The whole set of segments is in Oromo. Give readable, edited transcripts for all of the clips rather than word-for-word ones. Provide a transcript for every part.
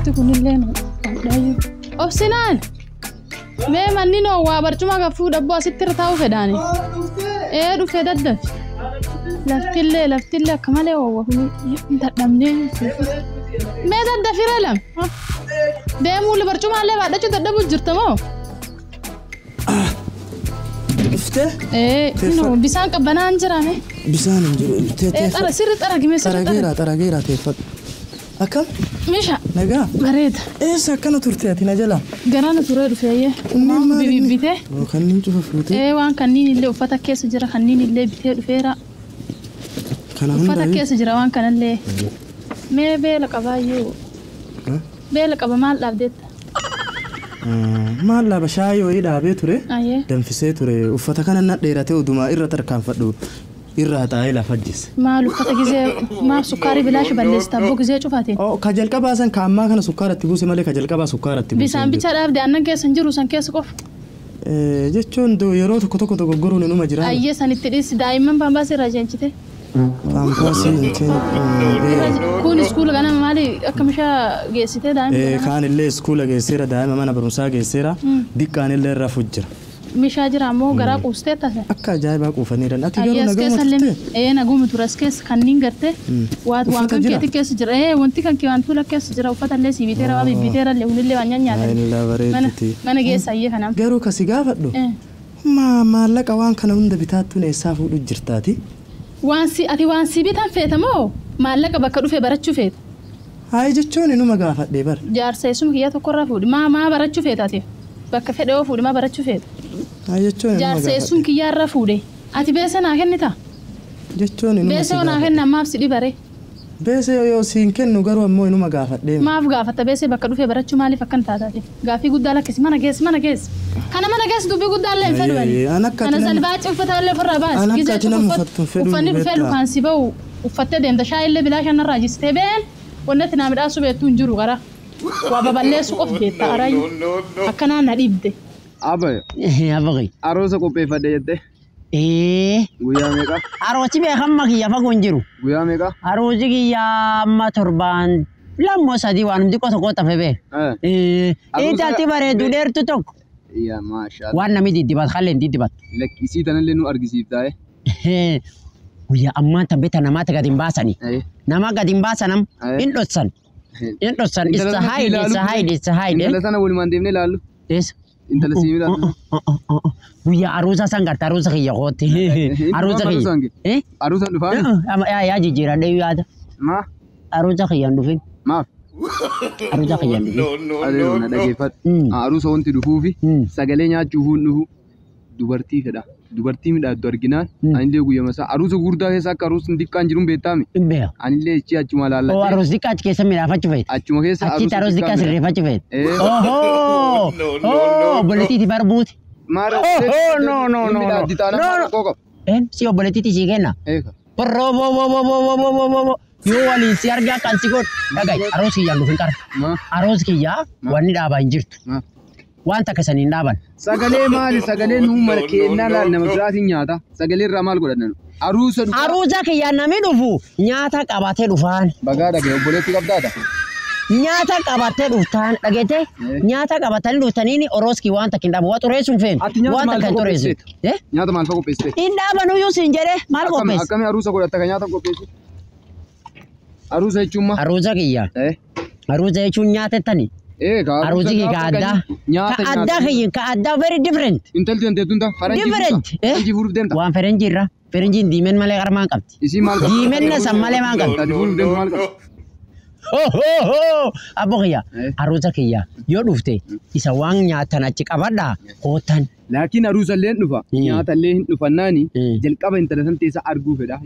تكون اللين دايو أو سنان ما منينو وابرجما كفود أبو ستر تاو فداني إيه دو فدادة لفتلة كماله هو أنت دمني ما دادة في رلم دمو اللي برجما اللي بعد شو تدبو جرتمو إفته؟ إيه إنه بيسان كبنان جرامه بيسان جرو إيه ترى سر ترى كم سر ترى غيرة تفت أكم مشى نجا بريد إيه سكانة ترتياتي نجلا قرانا ترى رفيعية ما بيته وخلني نشوف فلوتي إيه وان كنين اللي وفتك كيس جرا خنين اللي بيته رفيرة وفتك كيس جرا وان كان اللي ما بيلك أبايو بيلك أبا ما لابدت ما لا بشايو إيه بيتوري أيه دم في سيتوري وفتك أنا نقدر ودما إيرة تركان فدو إيرة تايلا فجس ما لفتك زي ما سكري بلاش بلش تبوك زي شوفاتي أو كجل كباسن كأما كان سكر تبوس مالك كجل كباس سكر تبوس بيسان بيشار أبدي أنا كيس نجرو سان كيس قف جتشون دو يروت كتو قرون إنه مجرى أيه سنتريس دائما بامباس راجين شتى بامباس يمكن كون سكول أنا مالي أكمشة جيسيته دائما كان اللي سكول جيسيرة دائما ما أنا برمسا جيسيرة دي كان اللي رافوجر مشاجر عمو غرا قوستة تاسه أكا جايبا قوفنيرا أتجارو نجوم إيه نجوم تراس كيس خنين قرته وان كان كيتي كيس جرا إيه وانتي كان كيان تولا كيس جرا وفات اللي سيبيتيرا وابي بيتيرا اللي ولي وانيان يالا من جيس أيه خنام غيرو كسيجافة دو ما لك أوان كانوا عند بيتاتو نسافو الجرتاتي وانسي بيتان فيتمو ما لك بكرو في برد شوفيت هاي جتشون إنه ما قافت ديبر جار سيسوم كيا تقرر فود ما برد شوفيتاتي بكفي دو فود ما برد شوفيت جار سيسوم كيا رفودي أتي بيسنا كنتا جتشون إنه بيسنا كنا ما بسدي بري بيسه يو سينكن نقرأ مو إنه ما قافت ديم ما أفقافت بيسه بكرو في برد شو مالي فكن تاتي قافي قد دالك كيس ما نجس أنا ما نجس دوبي قد دالله فلواني أنا زلبات وفتح اللي فرا باس أنا كاتنا مفتون وفني فلو كان سيبه وفتح دين دشاي اللي بلاش أنا راجس تبين ونتنا من أسوأ تونجرو غرا واببلش وقف بيت أراي أكنا نريب ده أبغى أبغى أروسك وبي فديته ويا ميكا أروسي بيخمك يا فقونجرو ويا ميكا أروسي يا ما تربان لا موسادي وانم دي كوتا كوتا فبيه تاتي بري دودير توك يا ما شاء الله وانا ميدي ديبات خلين دي ديبات لك يسيت أنا اللي نو أرجسيف تاعي ويا أما تبيت أنا ما تقدم باسني نما قدم باسنم إنتوسن استهايد إنت لسنا ولي ما ندمني لالو إيش إنت لسيمي لالو ويا أروسا سانغر تروسا كي يغوتي أروسا كي أروسا نفهم يا جيجيرا ده يادا ما أروسا كي يندفين ما أروسا كي يندفين أدو ندا كيفات أروسا وانتي دفوفي سجلين يا جوهون نهو dubartii fedha dubartii midhaaddu arginaan anillee guyyaa masaa aruusa gurdaa keessaa akka aruusni xiqqaan jiruun beektaami anillee ichi achuma laalladhe oo aruus xiqqaa achi keessa midhaafachu feet achuma keessa achitti aruus xiqqaa sirreeffachu feet obboleettiiti barbuuti no midhaaddi taana qoqa si obboleettiiti sii kenna borroo yoo waliin si argaa kan si godhu dhaga'i aruus kiyyaan dhufin qara aruus kiyyaa wanni dhaabaa hin jirtu waan takka saniin dhaaban sagalee maali sagalee nuu markeennaa laal nama biraatiin nyaata sagalee irraa maal godhannan aruusa kiyyaan namni dhufu nyaata qabatee dhufaan bagaa dhagee obboleetti qabdaadha nyaata qabatee dhuftaan dhageete nyaata qabatanii dhuftaniini orooskii waan takka hin dhaabu waa xureessuun feenu waan takka hin xureessu nyaata maal fa'a qopheessite hin dhaaban uyyuu siin jedhee maal qopheessu akkamii aruusa godhatta ka nyaata qopheessu aruusa jechuun ma aruusa kiyyaa aruusa jechuun nyaatettani aruusi kiyya ka addaa very different intalti wanti tunta different furuuf deemta waan ferenjii irra ferenjiin diimen malee qarmaan qabdi isiin maal qabdi diimen na san malee maan qabdi furuuf deemta maal qabdi abbo kiyya aruusa kiyya yoo dhufte isa waan nyaatan achi qabadhaa kootan laakiin aruusa illee dhufa nyaata illee hin dhufannaani jalqaba intala san teessa arguu fedha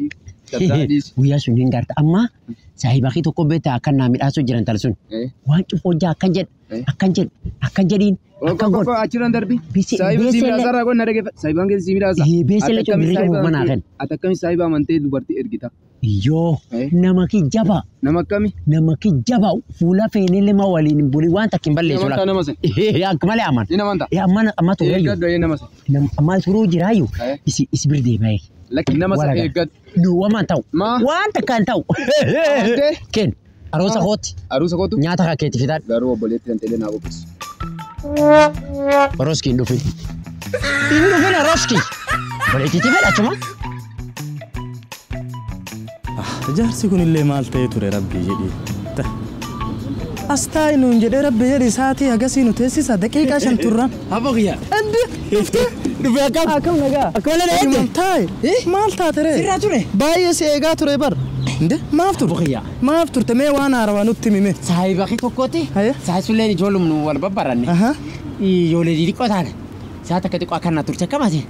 guyyaa sun hin garta amma saahibakii tokko beektaa akka naa midhaasuu jiran tal sun waan cufojjaa akkan jedhiin akkan godhu achiran darbi saahiba si midhaasarraa godhna dhageeffa saahibaan keessa si midhaasa beesele cumbirii qabu manaa kenna ati akkami saahiba amantee dubartii ergita yoo nama kijjaba nama akkami nama kijjaba fuula feenillee ma waliin buli waan takkin balleessu laata nama san akka malee aman ni namanta amma tureyyu amma turuu jiraayu isi birdee baay'ee laki nama sa eeggad nu waman ta'u waan takkaan ta'u ken Arusa hoti. Arusa kootu. Nyaata kakeeti fidan. Garuu obboleetti kan ta'e naa qopheessu. Roski hin dhufin. Hin dhufin Roski. Obboleettiitti fedha achuma. Jaarsi kunillee maal ta'ee ture rabbii jedhee. Astaa nuun jedhee rabbi jedhi sa'aatii agasii nu teessisa daqiiqaa 5 turra. Abbo kiyya. Dhufee akkam. Akkam nagaa. Akkam leedaatti. Taa'e. Maal taate ree? Sirraa ture. Baay'ee si eegaa ture bar. Inde maaf turte? Bukhiya. Maaf turte mee waan haarawaa nutti mime? Saahiba ki tokkooti. Haye. Saahisulleen ijoolum nu wal babbaranne. Ijoollee xixiqqoo taane. Saa takka xiqqoo akkanaa turte akkamaati.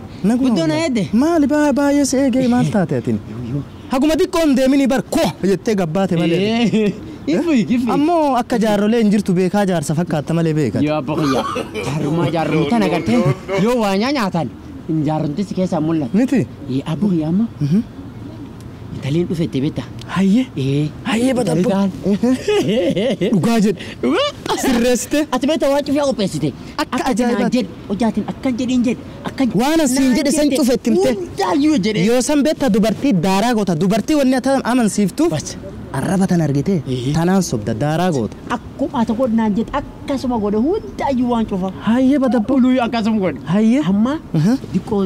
Guddoon ayedde. Maali baay'ee si eegee maal taate atin? Haguma xiqqoon deemini bar koo jettee gabbaate malee. Ifi. Ammoo akka jaarrolee hin jirtu beekaa jaarsa fakkaatta malee beekan. Yoo bukhiya. Jaarrummaa tana gartee yoo waa nyaatan. Jaarrumti si keessaa mul'ata. Miti? Bukhiya amma. Taliin dhufetti beektaa? Hayyee. Hayyee badabbo. Dhugaa jedhe. Dhugaa? Sirreessite? Ati beektaa waan cufee qopheessite. Akka ajaa'ibaati. Hojjaatiin akkan jedhiin jedhe. Waan asiin jedhe san cufetti himte. Hundaayyuu jedhe. Yoo san beektaa dubartii daaraa goota. Dubartii wanni ati amansiiftuuf arraba tan argite tanaan sobda daaraa goota. Akkuma ati godhinaan jedhe akkasuma godhe hundaayyuu waan cufa. Hayyee badabbo. Uluyyuu akkasuma godhe. Hayyee. Amma diqqoo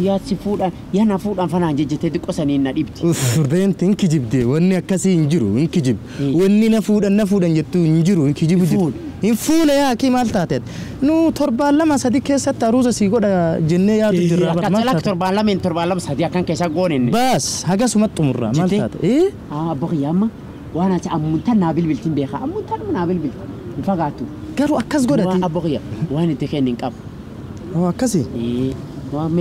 yaadsi fuudhaan yana fuudhaan fanaan jejjetee diqqoo saniin na dhibdi. Furdeentti hin kijibde wanni akkasii hin jiru hin kijib. Wanni na fuudhan jettu hin jiru hin kijibu jiru. Hin fuune yaa kii maal taateet. Nu 7-2 keessatti aruusa sii godha jennee yaadu jirra. Akka 7-2 akkan keessa goonin. Baas hagasuma xumurra maal taate. Bokiyya amma waan ati ammuntaan naa bilbiltiin beekaa ammuntaan naa bilbilti hin fagaattu. Garuu akkas godhati. Bokiyya waan itti kennin qabu. Akkasii. Waan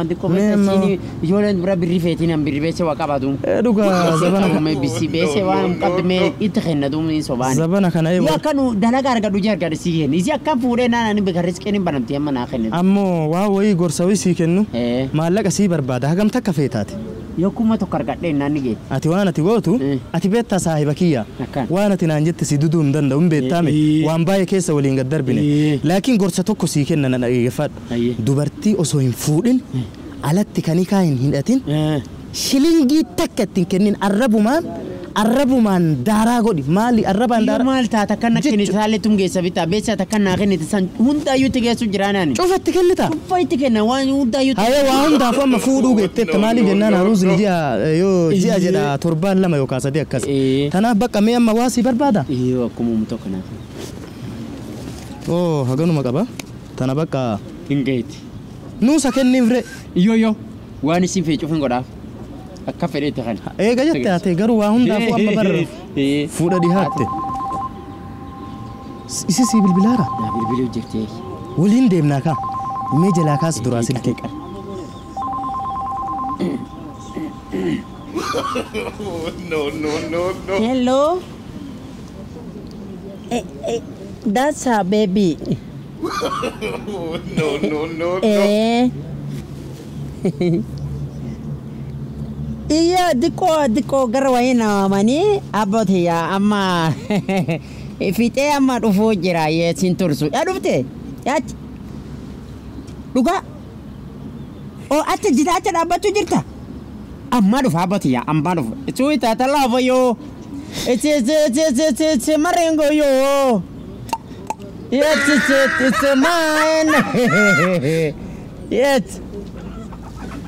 xiqqoo beekasiin ijoolleen bira birrii feetiin an birrii beesee waa qabaatu. Dhugaa zabana. Bisi beesee waan qabdu mee itti kennatu sobaan. Zabana kana yoo akka nu dalagaa argadhu jee argadhu sii kenni. Isi akka fuudhee naananii beekaa riskeen hin banamti amma naa kennitu. Ammoo waa wayii gorsa wayii sii kennu. Maallaqa sii barbaada hagamta akka feetaati. Yoo kuma tokko argadhee naanni geeti. Ati waan ati gootu ati beektaa saahiba kiyya. Waan ati naan jette si duduu hin danda'u hin beektaame waan baay'ee keessa waliin gad darbine. Laakiin gorsa tokko sii kenna na dhageeffadhu. Dubartii osoo hin fuudhin alatti kan hikaa hin hidhatin shilingii takka ittiin kennin arrabumaan daaraa godhi maali arrabaan daaraa. Maal taata kan na kennite saalleetum geessa bitaa beessa takka naa kennite san hundaayyuu itti geessu jiraanani. Cufatti kennita. Cufa itti kenna waan hundaayyuu. Haye waa hundaafu amma fuudhuu geetteetta maaliif jennaan haruusni ji'a jedha 7-2 yookaan 3 akkas. Tanaaf bakka mee amma waa sii barbaada. Akkuma uumu tokko naaf. Haganuma qaba. Tana bakka. Hin geeti. Nuusa kenniif ree. Yoo waan isin fee cufin godhaaf. Akka fedheetti kan. Eega jette ate garuu waa hundaafu amma barra fuudha dhihaatte. Isi sii bilbilaara. Naa bilbiluu jirti. Waliin deemnaa kaa. Mee jalaa kaas duraa silkee. No. Hello. That's her baby. No. Iya diko garwayna mani abote ya amma fite amma dufo jira ye sintursu ya dufte ya duga o atta jida atta dabatu jirta amma dufa abote ya amma dufa tuita talava yo it's marengo yo it's mine yes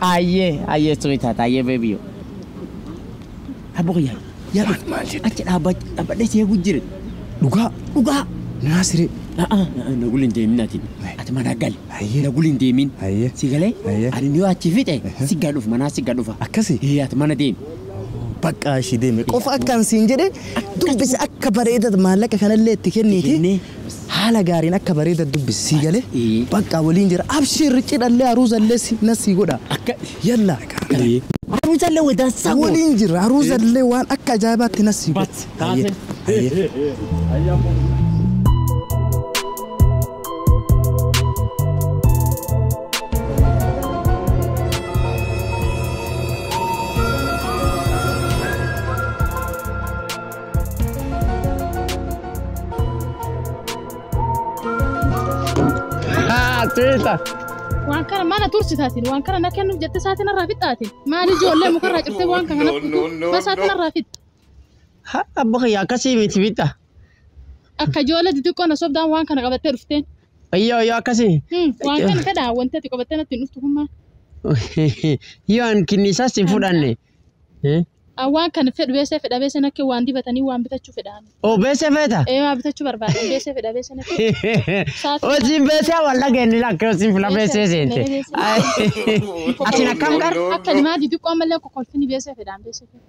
aye tuita aye baby Abokya, ya acha abade saya gujir. Duga. Nasri. Nagulin demin natin. At managal. Nagulin demin. Sigale? Ari niyo activite. Sigaduf mana sigadufa. Akasi. At mana dem. Bakka shi dem. Qof akkan siin jedhe dubbis akka bareeda maallaqa kanallee itti kenniti. Haala gaariin akka bareeda dubbis sigale. Bakka waliin jira. Abshir cidhallee aruusallee nasi godha. Akka yalla. Aruusallee wada sawo. Waliin jira aruusallee waan akka ajaa'ibaatti nasi godha. Tita. Waan kana mana tursitaatiin waan kana nakennuuf jette saatiin irraa fixaatiin maali ijoollee mukarraa cirtee waan kana bas saatiin irraa fixxa. Abba ya kasi miti bita. Akka joola xixiqqoo na sobdaan waan kana qabattee dhufteen. Ayyo akkasi. Waan kana fedhaa wanti ati qabattee natti hin dhuftu hummaa. Yoo an kinnisaa si fudhanne. Waan kana fedhu beesee fedha beesee nakke waan dibatanii waan bitachuu fedhaan. Oh beesee fedha? Waan bitachuu barbaada beesee fedha beesee nakke. Osin beesee walla geenni lakke osin fula beesee seente. Ati nakam gar? Akka limaa xixiqqoo malee kokkolfini beesee fedhaan beesee fedha.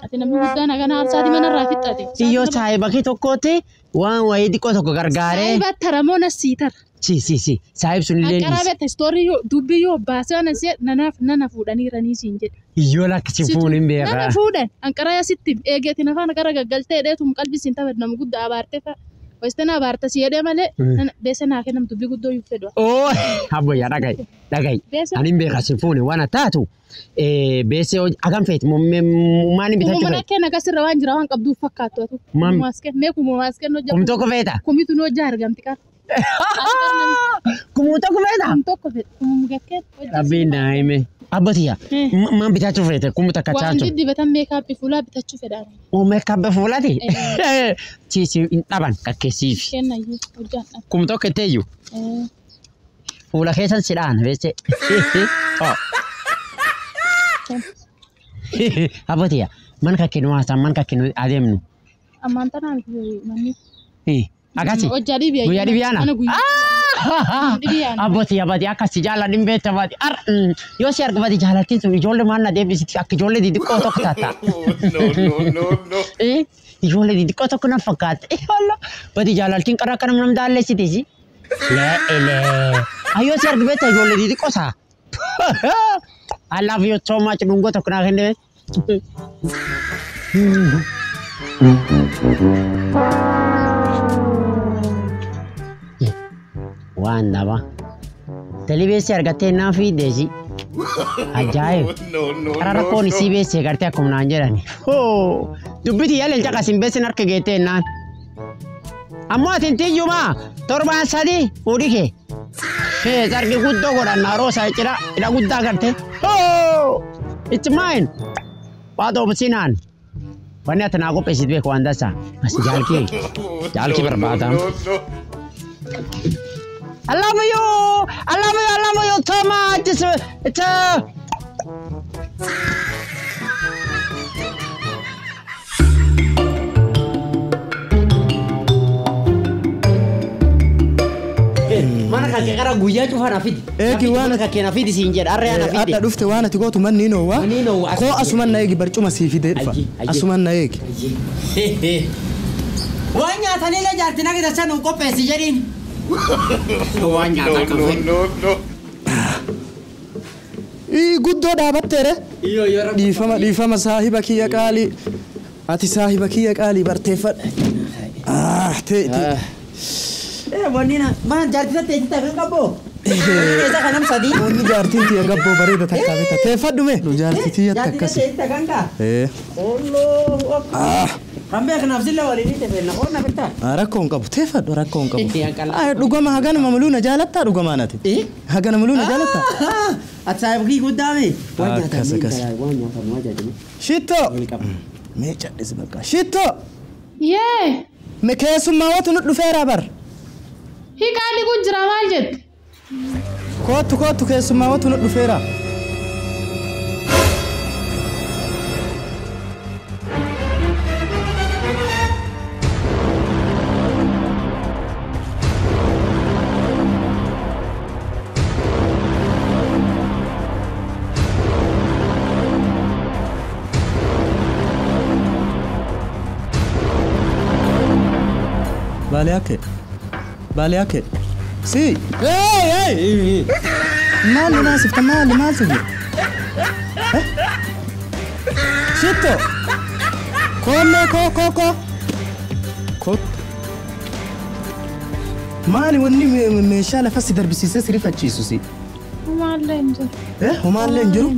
Ati namni guddaan hagana aarsaati manarraa fixxate. Siyyoo saahiba kee tokkotti waan wayii xiqqoo tokko gargaaree. Saahiba taramoo na siitara. Si. Saahib sun illee. Akkara beekta istoorii yoo dubbii yoo baasee nana fuudhaniiranii siin jedhe. Iyyoo lakkisi fuuniin beekaa. Nana fuudhan anqara asitti eegeetiin afaan gara gaggaltee dheetum qalbisiin taphat nama guddaa abaartee fa'a. Westana abaarta si jedhee malee beesee naa kennam dubbii guddoo yoo fedhu. Oo abboyyaa dhagayi. Ani beekaa si fuuni waan taatu. Beesee hagam feeti maani bitachuu feeti. Mana kenna kasirra waan jira waan qabduuf fakkaattu atu. Meekuma maasken hojjaa. Kum tokko feeta. Kumitu nu hojjaa argamti qaba. Kumu tokko feeta. Kum tokko feeta. Kumu gakkeen. Abbiin daa'ime. Abbatiya maan bitachuu feete kumu takka chaachuu. Waan dibatan meekaappii fuulaa bitachuu fedhaan. Oo meekaappii fuulaati. Ciisi hin dhaban kakkeessiif. Kennayyuu hojjaan dhaban. Kum tokko itteeyyuu. Fuula keessan sidhaan beesee. Abbatiya man kakkeen waasaa man kakkeen adeemnu. Ammaan tanaan manni. Akkasi. Hojjaa dhibiyaa. Guyyaa dhibiyaana. Abbootii akkasi jaaladhin beekta baati. Yoo si argabati jaalattiin sun ijoollee maal na deebisiti akka ijoollee xixiqqoo tokko taata. Ijoollee xixiqqoo tokko na fakkaata. Bati jaalattiin qaraa akka nama daalleessitisi. Yoo si argabata ijoollee xixiqqoo saa. I love you so much. Dungo tokko naa kenne. Waan daba. Telebeessi argattee naa fiideesi. Ajaa'ib. Karaa rakkoon isii beessi agartee akkuma naan jedhani. Dubbiti yaleen caqasin beessin harka geettee naan. Ammoo atin tiyyumaa torbaan sadii fuudhi kee. Sargi guddoo godhannaa roosaa cidha guddaa agartee. It's mine. Baatoo bisinaan. Wanni ati naa qopheessitu beeku waan dasa. Asi jaalkii barbaada. I love you so much. It's mana kakek kara guyyaa cufaan afidi. Eegi waan kakeen afidi siin jedha arree ana afidi. Adda dhufte waan ati gootu manni noowwa. Koo asuman na eegi barcuma sii fidee dhufa. Asuman na eegi. Waan nyaatanii illee jaartiin akka dachaa nu qopheessi jedhiin. Waan nyaataa qabu. Guddoo dhaabatteere. Dhiifama saahiba kiyya qaalii. Ati saahiba kiyya qaalii barteeffadhe. Ta'e. Wanina man jaartiin ta'e kan qaboo. Keessa kanam sadii. Wanni jaartiin tiyya gabboo bareeda takkaa bita. Teeffadhume. Nu jaartii tiyya takkasi. Jaartiin ta'e kan kaa. Olloo. Hambee kanaaf silla waliin ta'e na qonna bitaa. Rakkoon qabu teeffadhu rakkoon qabu. Dhugama hagana mamaluu na jaalattaa dhugamaan ati. Hagana mamaluu na jaalattaa. Ati saayibkii guddaame. Waan Akkas. nyaatamu ajajame. Shittoo. Mee cadhisi bakka. Shittoo. Yee. Me keessummaa watu nu dhufeera bar. Hiikaani kun jira maal jette? Kootu keessummaa watu nu dhufeera. Bale ake. Si. Hey. Maal naasif maal sugi. Shitto. Ko. Maali wanni meeshaa lafa si darbisiisee si rifachiisu si. Humaalleen jiru. Humaalleen jiru?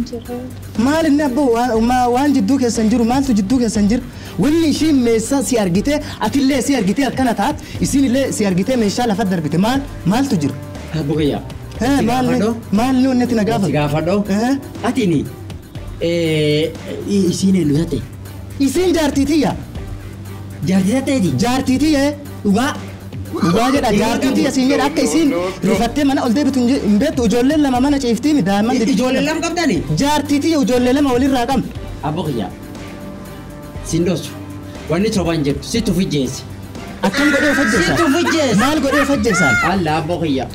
Maali inni abbo waan jidduu keessan jiru maaltu jidduu keessan jiru? Wanni ishiin meeshaa si argitee atillee si argitee akkana taat isinillee si argitee meeshaa lafa darbite maaltu jiru? Abbo kiyya. Maal wanni ati na gaafadhu? Gaafadhu. Atini isiin eenyu taate? Isin jaartitiya. Jaartita ta'eeti. Jaartitiya dhugaa. Dhugaa jedha jaartitii asiin jedha akka isin rifattee mana ol deebitu hin beektu ijoolleen lama mana ciiftii daa'imman ijoolleen lama qabdani. Jaartitii ijoollee lama walirraa qabna. Abboo kiyyaa sindosu wanni toban jirtu situ fijjeessi. Akkam godhee of ajjeessaa? Situ fijjeessi. Maal godhee of ajjeessaan? Alla abboo kiyyaa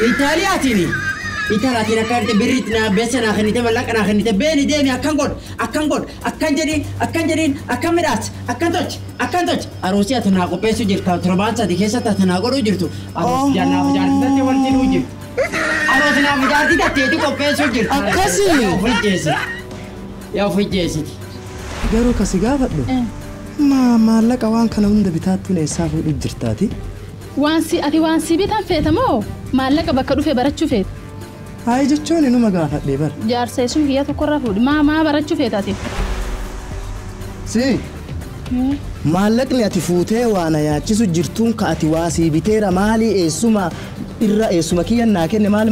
Itaaliyaatiin akka birriitti naa beessa naa kennite mallaqa naa kennite beeni deemi akkan jedhiin akkan midhaas akkan tolchi aroosii ati naa qopheessuu jirta torbaan sadii keessatti ati naa godhuu jirtu aroosii jaarnaaf jaartitatti wanti nuu jirtu aroosii naaf jaartitatti qopheessuu jirtu. Akkasii. Yaa of ijjeessiti. Garuu kasi gaafadhu. Maallaqa waan kana hunda bitaattuun eessaa fuudhu jirtaati? Ati waan si bitan feeta moo maallaqa bakka dhufe barachuu feeta? Hayi jechuun inuma gaafadhee bara. Jaarsee sun kiyya tokkorraa fuudhi maa barachuu feetaati? Si maallaqni ati fuutee waan yaachisu jirtuun ka ati waa sii biteera maalii eessuma kiyyan naa kenne maal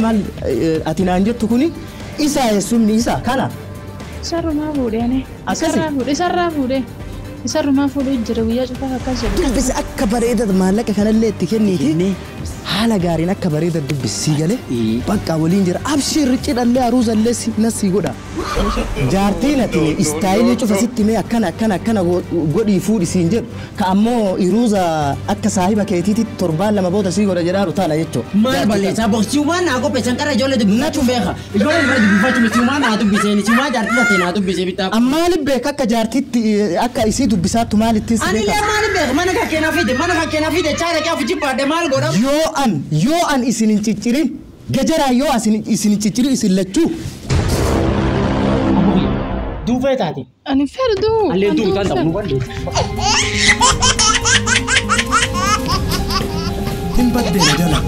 ati naan jettu kuni isa eessumni isa kana. Isarrumaa fuudheene. Isarraa fuudhee. Isarrumaa fuudhee jira guyyaa cufaaf akkas jedhu. Dubbisi akka bareeda maallaqa kanallee itti kenniiti. Haala gaariin akka bareeda dubbisii galee bakka waliin jira abshirri cidhallee aruusallee nasii godha. Jaartiin ati istaayilii cufa sitti mee akkana godhii fuudhisiin jedhu ka ammoo iruuza akka saahiba keetiitti torbaan lama booda sii godha jedhaaru taala jechuudha. Maal balleessaa boqsiiwwan naa qopheessan qara ijoollee dubbifachuu beeka. Ijoollee bira dubbifachuu siwwan naa dubbiseen siwwan jaartii ta'e naa dubbisee bitaa. Maaliif beeka akka jaartiitti akka isii dubbisaattu maalittis beeka. Anillee maaliif beeka mana kakkeenaa fide chaara qaafu jibbaadhe maal godha. Yoo an isin hin ciccirin gajaraa yoo isin hin ciccirin isin lachuu. Duufee taate. Ani ferduu. Allee duuf kan ta'u ballee. Hin baddeena jala.